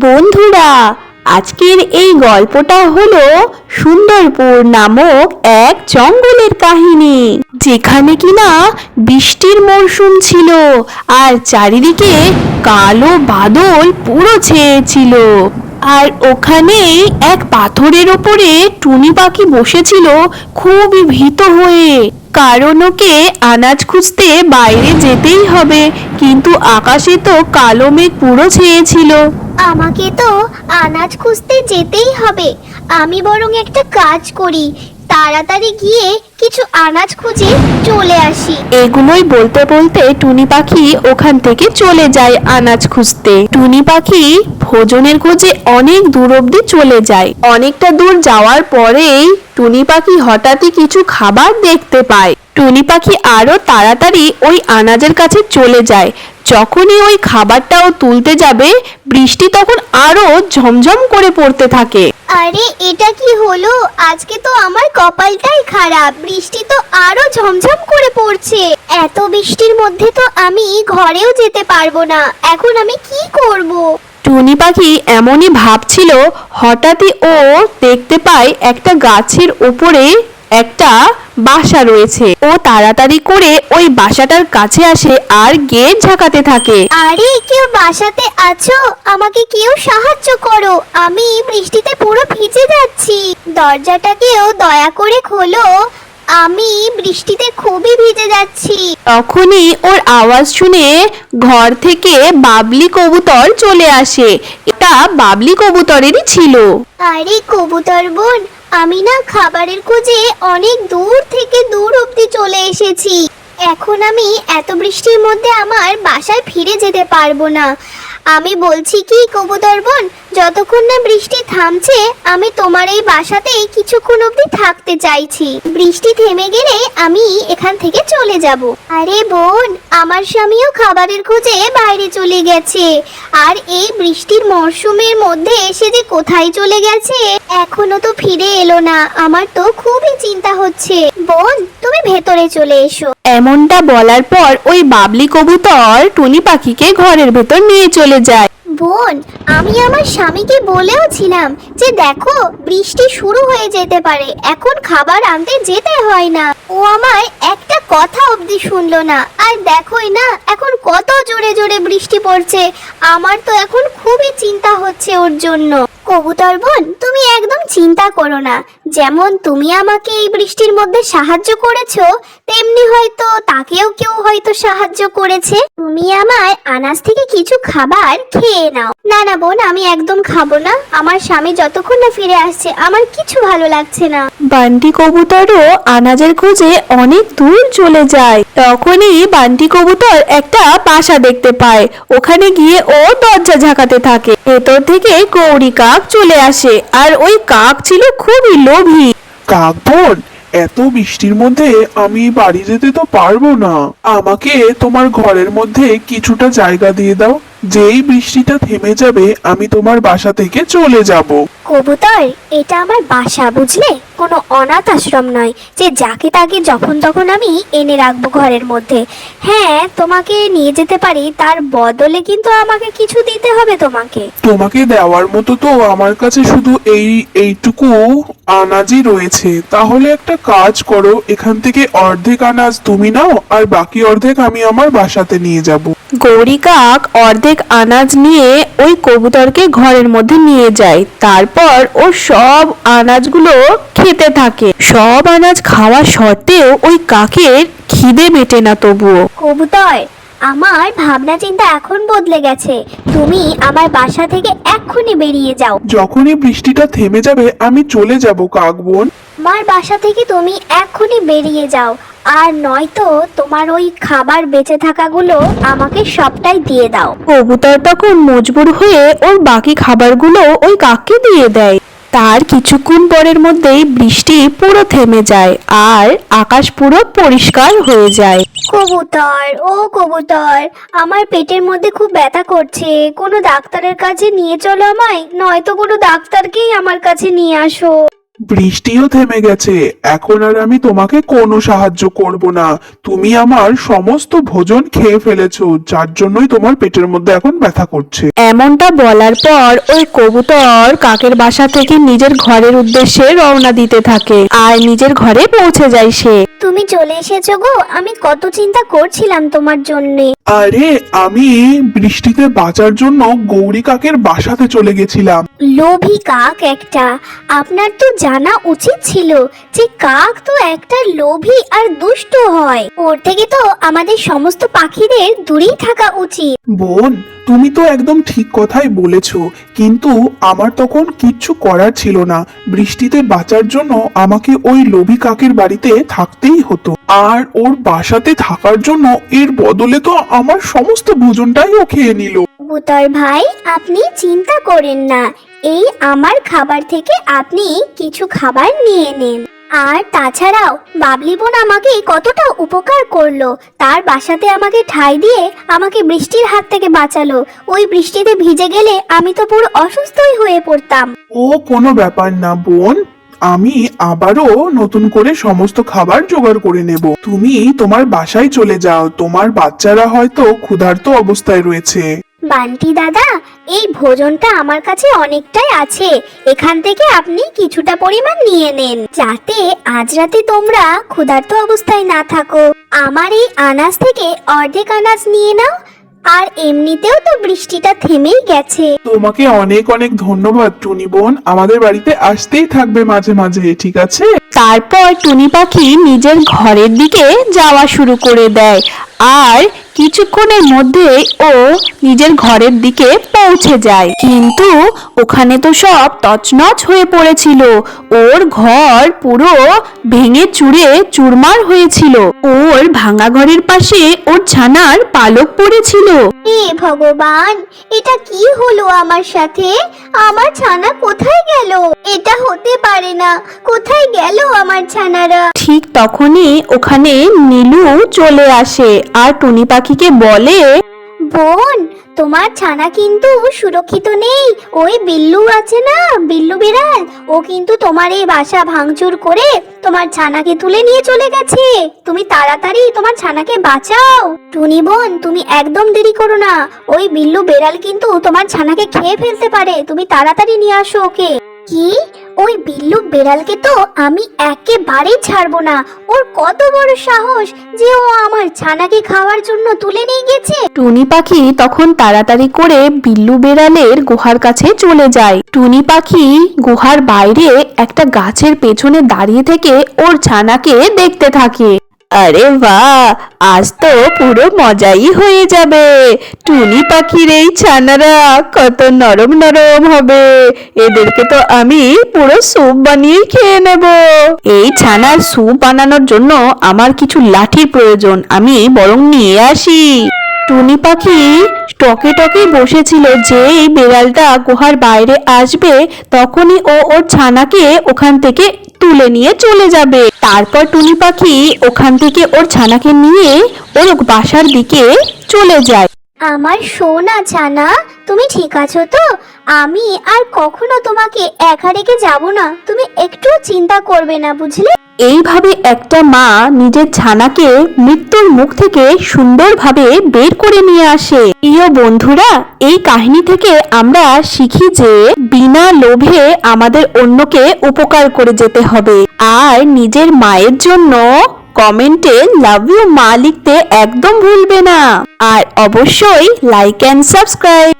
বন্ধুরা, আজকের এই গল্পটা হলো সুন্দরপুর নামক এক জঙ্গলের কাহিনী, যেখানে কিনা বৃষ্টির মরশুম ছিল আর চারিদিকে কালো বাদল পুরো ছেয়েছিল। আর ওখানে এক পাথরের ওপরে টুনি পাখি বসেছিল খুবই ভীত হয়ে, কারণ ওকে আনাজ খুঁজতে বাইরে যেতেই হবে, কিন্তু আকাশে তো কালো মেঘ পুরো ছেয়েছিল। আমাকে তো আনাজ খুঁজতে যেতেই হবে। আমি বরং একটা কাজ করি, তাড়াতাড়ি গিয়ে কিছু আনাজ খুঁজে চলে আসি। এগুলোই বলতে বলতে টুনি পাখি ওখান থেকে চলে যায় আনাজ খুঁজতে। টুনি পাখি ভোজনের খোঁজে অনেক দূর অব্দি চলে যায়। অনেকটা দূর যাওয়ার পরেই টুনি পাখি হঠাৎই কিছু খাবার দেখতে পায়। টুনি পাখি আরো তাড়াতাড়ি ওই আনাজের কাছে চলে যায়। যখনই ওই খাবারটাও তুলতে যাবে, বৃষ্টি তখন আরো ঝমঝম করে পড়তে থাকে। আরে এটা কি হলো? আজকে তো আমার কপালটাই খারাপ, বৃষ্টি তো আরো ঝমঝম করে পড়ছে। এত বৃষ্টির মধ্যে তো আমি ঘরেও যেতে পারবো না। এখন আমি কি করব? টুনি পাখি এমনই ভাবছিল, হঠাৎই ও দেখতে পায় একটা গাছের উপরে একটা বাসা রয়েছে। ও তাড়াতাড়ি করে ওই বাসাটার কাছে আসে আর গেট ঝাঁকাতে থাকে। আরে কেউ বাসাতে আছো? আমাকে কেউ সাহায্য করো, আমি বৃষ্টিতে পুরো ভিজে যাচ্ছি। দরজাটাকেও দয়া করে খোলো, আমি বৃষ্টিতে খুবই ভিজে যাচ্ছি। তখনই ওর আওয়াজ শুনে ঘর থেকে বাবলি কবুতর চলে আসে। এটা বাবলি কবুতরেরই ছিল। আরে কবুতর বোন, আমি না খাবারের খোঁজে অনেক দূর থেকে দূর অবধি চলে এসেছি। এখন আমি এত বৃষ্টির মধ্যে আমার বাসায় ফিরে যেতে পারবো না। আমি বলছি কি কবুতর বোন, যতক্ষণ না বৃষ্টি থামছে আমি তোমার এই বাসাতেই কিছুক্ষণ অবধি থাকতে চাইছি। বৃষ্টি থেমে গেলে আমি এখান থেকে চলে যাব। আরে বোন, আমার স্বামীও খাবারের খোঁজে বাইরে চলে গেছে, আর এই বৃষ্টির মরশুমের মধ্যে এসে যে কোথায় চলে গেছে এখনো তো ফিরে এলো না। আমার তো খুবই চিন্তা হচ্ছে। বোন, তুমি ভেতরে চলে এসো। এমনটা বলার পর ওই বাবলি কবুতর টুনি পাখিকে ঘরের ভেতর নিয়ে চলে যায়। বোন, আমি আমার স্বামীকে বলেও ছিলাম যে দেখো বৃষ্টি শুরু হয়ে যেতে পারে, এখন খাবার আনতে যেতে হয় না। ও আমার একটা কথা অবধি শুনলো না। আর দেখোই না এখন কত জোরে জোরে বৃষ্টি পড়ছে। আমার তো এখন খুবই চিন্তা হচ্ছে ওর জন্য। কবুতর বোন, তুমি একদম চিন্তা করো না। যেমন তুমি আমাকে এই বৃষ্টির মধ্যে সাহায্য করেছো, তেমনি হয়তো তাকেও কেউ হয়তো সাহায্য করেছে। তুমি আমার আনাজ থেকে কিছু খাবার খেয়ে নাও। না না বোন, আমি একদম খাবো না। আমার স্বামী যতক্ষণ না ফিরে আসছে আমার কিছু ভালো লাগছে না। বান্টি কবুতরও আনাজের খোঁজে অনেক দূর চলে যায়। তখনই বান্টি কবুতর একটা বাসা দেখতে পায়। ওখানে গিয়ে ও দরজা ঝাঁকাতে থাকে। ভেতর থেকে গৌরী কাক চলে আসে, আর ওই কাক ছিল খুবই লোভী। কাক বোন, এত বৃষ্টির মধ্যে আমি বাড়ি যেতে তো পারবো না। আমাকে তোমার ঘরের মধ্যে কিছুটা জায়গা দিয়ে দাও। যেই বৃষ্টিটা থেমে যাবে আমি তোমার বাসা থেকে চলে যাব। কবুতর, এটা আমার বাসা, বুঝলে? কোনো অনাথ আশ্রম নয় যে যাকে তাকে যখন তখন আমি এনে রাখবো ঘরের মধ্যে। হ্যাঁ, তোমাকে নিয়ে যেতে পারি, তার বদলে কিন্তু আমাকে কিছু দিতে হবে তোমাকে। তোমাকে দেওয়ার মতো তো আমার কাছে শুধু এইটুকু আনাজই রয়েছে। তাহলে একটা কাজ করো, এখান থেকে অর্ধেক আনাজ তুমি নাও আর বাকি অর্ধেক আমি আমার বাসাতে নিয়ে যাব। গৌরী কাক অর্ধেক আনাজ নিয়ে ওই কবুতরকে ঘরের মধ্যে নিয়ে যায়। তারপর ও সব আনাজগুলো খেতে থাকে। সব আনাজ খাওয়া সত্ত্বেও ওই কাকের খিদে মেটে না তবুও। কবুতর, আমার ভাবনা চিন্তা এখন বদলে গেছে। তুমি আমার বাসা থেকে এক্ষুনি বেরিয়ে যাও। যখনই বৃষ্টিটা থেমে যাবে আমি চলে যাব কাক বোন। আমার বাসা থেকে তুমি এক্ষুনি বেরিয়ে যাও, আর নয়তো তোমার ওই খাবার বেঁচে থাকাগুলো আমাকে সবটাই দিয়ে দাও। কবুতর তখন মজবুর হয়ে ওর বাকি খাবারগুলো ওই কাককে দিয়ে দেয়। তার কিছুক্ষণ পরের মধ্যেই বৃষ্টি পুরো থেমে যায় আর আকাশ পুরো পরিষ্কার হয়ে যায়। কবুতর, ও কবুতর, আমার পেটের মধ্যে খুব ব্যথা করছে। কোনো ডাক্তারের কাছে নিয়ে চলো আমায়, নয়তো কোনো ডাক্তারকেই আমার কাছে নিয়ে আসো। বৃষ্টিও থেমে গেছে। এখন আর আমি তোমাকে কোনো সাহায্য করব না। তুমি আমার সমস্ত ভোজন খেয়ে ফেলেছো, যার জন্যই তোমার পেটের মধ্যে এখন ব্যথা করছে। এমনটা বলার পর ওই কবুতর কাকের বাসা থেকে নিজের ঘরের উদ্দেশ্যে রওনা দিতে থাকে আর নিজের ঘরে পৌঁছে যায় সে। তুমি চলে এসেছো গো, আমি কত চিন্তা করছিলাম তোমার জন্যে। আরে আমি বৃষ্টিতে বাঁচার জন্য গৌরী কাকের বাসাতে চলে গেছিলাম। লোভী কাক একটা। আপনার তো জানা উচিত ছিল যে কাক তো একটা লোভী আর দুষ্ট হয়। ওর থেকে তো আমাদের সমস্ত পাখিদের দূরেই থাকা উচিত। বোন, তুমি তো একদম ঠিক কথাই বলেছো, কিন্তু আমার তখন কিচ্ছু করার ছিল না। বৃষ্টিতে বাঁচার জন্য আমাকে ওই লোভী কাকের বাড়িতে থাকতেই হতো, আর ওর বাসাতে থাকার জন্য এর বদলে তো আমার সমস্ত ভোজনটাই ও খেয়ে নিল। কবুতর ভাই, আপনি চিন্তা করেন না, এই আমার খাবার থেকে আপনি কিছু খাবার নিয়ে নেন। আর তাছাড়াও বাবলি বোন আমাকে কতটা উপকার করলো, তার বাসাতে আমাকে ঠাঁই দিয়ে আমাকে বৃষ্টির হাত থেকে বাঁচালো। ওই বৃষ্টিতে ভিজে গেলে আমি তো পুরো অসুস্থই হয়ে পড়তাম। ও কোনো ব্যাপার না বোন, আমি আবারও নতুন করে সমস্ত খাবার জোগাড় করে নেব। তুমি তোমার বাসায় চলে যাও, তোমার বাচ্চারা হয়তো ক্ষুধার্ত অবস্থায় রয়েছে। বান্টি দাদা, এই ভোজনটা আমার কাছে অনেকটাই আছে, এখান থেকে আপনি কিছুটা পরিমাণ নিয়ে নেন, যাতে আজ রাতে তোমরা ক্ষুধার্ত অবস্থায় না থাকো। আমার এই আনাজ থেকে অর্ধেক আনাজ নিয়ে নাও। আর এমনিতেও তো বৃষ্টিটা থেমেই গেছে। তোমাকে অনেক অনেক ধন্যবাদ টুনি বোন, আমাদের বাড়িতে আসতেই থাকবে মাঝে মাঝে, ঠিক আছে? তারপর টুনি পাখি নিজের ঘরের দিকে যাওয়া শুরু করে দেয় আর কিছুক্ষণের মধ্যেই ও নিজের ঘরের দিকে পৌঁছে যায়। কিন্তু ওখানে তো সব তছনছ হয়ে পড়েছিল, ওর ঘর পুরো ভেঙে চুরে চুরমার হয়েছিল। ওর ভাঙা ঘরের পাশে ওর ছানার পালক পড়েছিল। হে ভগবান, এটা কি হলো আমার সাথে? আমার ছানা কোথায় গেল? এটা হতে পারে না, কোথায় গেল আমার ছানারা? ঠিক তখনই ওখানে নীলু চলে আসে আর টুনি পাখিকে বলে, বোন, তোমার ছানা কিন্তু সুরক্ষিত নেই। ওই বিল্লু আছে না, বিল্লু বিড়াল, ও কিন্তু তোমার এই বাসা ভাঙচুর করে তোমার ছানাকে তুলে নিয়ে চলে গেছে। তুমি তাড়াতাড়ি তোমার ছানাকে বাঁচাও। টুনি বোন, তুমি একদম দেরি করো না, ওই বিল্লু বিড়াল কিন্তু তোমার ছানাকে খেয়ে ফেলতে পারে। তুমি তাড়াতাড়ি নিয়ে আসো ওকে। কি? ওই বিল্লু বিড়ালকে তো আমি একেবারেই ছাড়বো না। ওর কত বড় সাহস যে ও আমার ছানাকে খাওয়ার জন্য তুলে নিয়ে গেছে। টুনি পাখি তখন তাড়াতাড়ি করে বিল্লু বেড়ালের গুহার কাছে চলে যায়। টুনি পাখি গুহার বাইরে একটা গাছের পেছনে দাঁড়িয়ে থেকে ওর ছানাকে দেখতে থাকে। আরে বাহ, আজ তো পুরো মজাই হয়ে যাবে। টুনি পাখির এই ছানারা কত নরম নরম হবে, এদেরকে তো আমি পুরো স্যুপ বানিয়ে খেয়ে নেব। এই ছানার স্যুপ বানানোর জন্য আমার কিছু লাঠির প্রয়োজন, আমি বরং নিয়ে আসি। টুনি পাখি টকে টকে বসেছিল যে এই বেড়ালটা গুহার বাইরে আসবে, তখনই ও ওর ছানাকে ওখান থেকে তুলে নিয়ে চলে যাবে। তারপর টুনি পাখি ওখান থেকে ওর ছানাকে নিয়ে ওর বাসার দিকে চলে যায়। আমার সোনা ছানা, তুমি ঠিক আছো তো? আমি আর কখনো তোমাকে একা রেখে যাব না, তুমি একটু চিন্তা করবে না, বুঝলে? এইভাবে একটা মা নিজের ছানাকে মৃত্যুর মুখ থেকে সুন্দরভাবে বের করে নিয়ে আসে। প্রিয় বন্ধুরা, এই কাহিনী থেকে আমরা শিখি যে বিনা লোভে আমাদের অন্যকে উপকার করে যেতে হবে। আর নিজের মায়ের জন্য কমেন্টে লাভ ইউ মা লিখতে একদম ভুলবে না। আর অবশ্যই লাইক এন্ড সাবস্ক্রাইব।